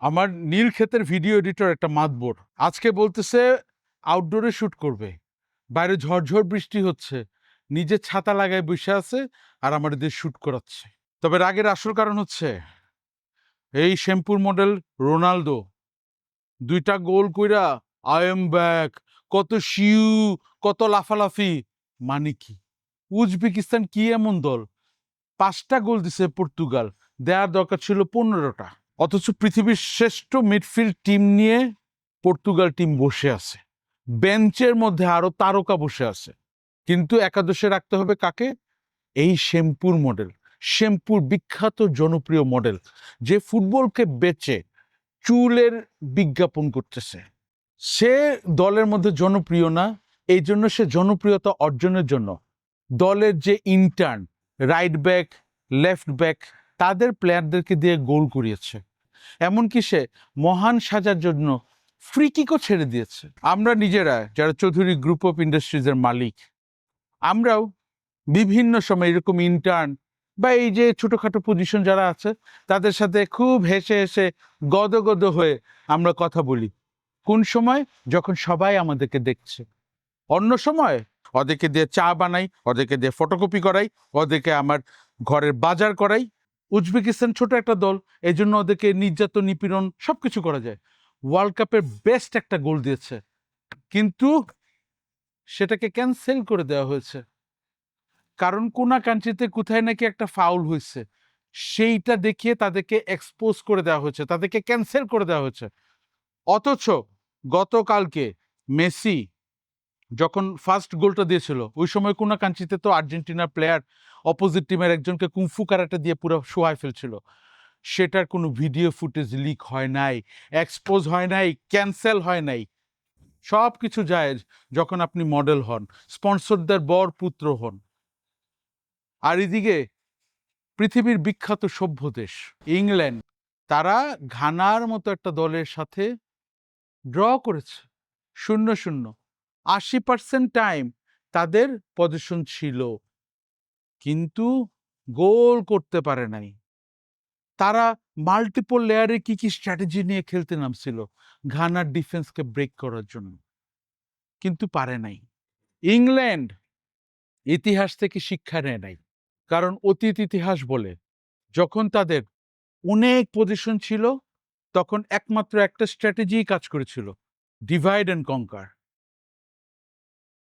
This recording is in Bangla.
আমার নীল ক্ষেতের ভিডিও এডিটর একটা মাতবর আজকে বলতেছে আউটডোরে শুট করবে, বাইরে ঝড়ঝড় বৃষ্টি হচ্ছে, নিজে ছাতা লাগায় বসে আছে আর আমার দিয়ে শুট করাচ্ছে। তবে রাগের আসল কারণ হচ্ছে এই শ্যাম্পুর মডেল রোনালদো 2টা গোল কইরা আই এম ব্যাক, কত শিউ, কত লাফালাফি। মানে কি? উজবেকিস্তান কি এমন দল? 5টা গোল দিছে পর্তুগাল, দেওয়ার দরকার ছিল 15টা। অথচ পৃথিবীর শ্রেষ্ঠ মিডফিল্ড টিম নিয়ে পর্তুগাল টিম বসে আছে, বেঞ্চের মধ্যে আরো তারকা বসে আছে। কিন্তু একাদশে রাখতে হবে কাকে? এই শ্যাম্পুর মডেল, শ্যাম্পুর বিখ্যাত জনপ্রিয় মডেল, যে ফুটবলকে বেচে চুলের বিজ্ঞাপন করতেছে। সে দলের মধ্যে জনপ্রিয় না, এই জন্য সে জনপ্রিয়তা অর্জনের জন্য দলের যে intern, right back, left back, তাদের প্লেয়ারদেরকে দিয়ে গোল করিয়েছে। এমনকি সে মহান সাজার জন্য ফ্রি কিকও ছেড়ে দিয়েছে। আমরা নিজেরা যারা চৌধুরী গ্রুপ অফ ইন্ডাস্ট্রিজের মালিক, আমরাও বিভিন্ন সময় এরকম ইন্টার্ন বা এই যে ছোটখাটো পজিশন যারা আছে তাদের সাথে খুব হেসে হেসে গদগদ হয়ে আমরা কথা বলি। কোন সময়? যখন সবাই আমাদেরকে দেখছে। অন্য সময় ওদেরকে দিয়ে চা বানাই, ওদেরকে দিয়ে ফটোকপি করাই, ওদেরকে আমার ঘরের বাজার করাই। উজবেকিস্তান ছোট একটা দল, এই জন্য ওদেরকে নির্যাতন নিপীড়ন সবকিছু করা যায়। ওয়ার্ল্ড কাপের বেস্ট একটা গোল দিয়েছে, কিন্তু সেটাকে ক্যান্সেল করে দেওয়া হয়েছে, কারণ কোনা কান্ট্রিতে কোথায় নাকি একটা ফাউল হয়েছে, সেইটা দেখিয়ে তাদেরকে এক্সপোজ করে দেওয়া হয়েছে, তাদেরকে ক্যান্সেল করে দেওয়া হয়েছে। অথচ গতকালকে মেসি যখন ফার্স্ট গোলটা দিয়েছিল, ওই সময় কোনা কান্ট্রিতে তো আর্জেন্টিনার প্লেয়ার অপোজিট টিমের একজনকে কুংফু কারাটে দিয়ে পুরো শোয়ায় ফেলছিল। সেটার কোনো ভিডিও ফুটেজ লিক হয় নাই, এক্সপোজ হয় নাই, ক্যান্সেল হয় নাই। সব কিছু জায়েজ যখন আপনি মডেল হন, স্পন্সরদের বর পুত্র হন। আর এদিকে পৃথিবীর বিখ্যাত সভ্য দেশ ইংল্যান্ড, তারা ঘানার মতো একটা দলের সাথে ড্র করেছে 0-0। 80% টাইম তাদের পজিশন ছিল, কিন্তু গোল করতে পারে নাই। তারা মাল্টিপল লেয়ারে কি কি স্ট্র্যাটেজি নিয়ে খেলতে নামছিল ঘানার ডিফেন্সকে ব্রেক করার জন্য, কিন্তু পারে নাই। ইংল্যান্ড ইতিহাস থেকে শিক্ষা নেয় নাই, কারণ অতীত ইতিহাস বলে যখন তাদের অনেক পজিশন ছিল তখন একমাত্র একটা স্ট্র্যাটেজি কাজ করেছিল, ডিভাইড অ্যান্ড কনকার।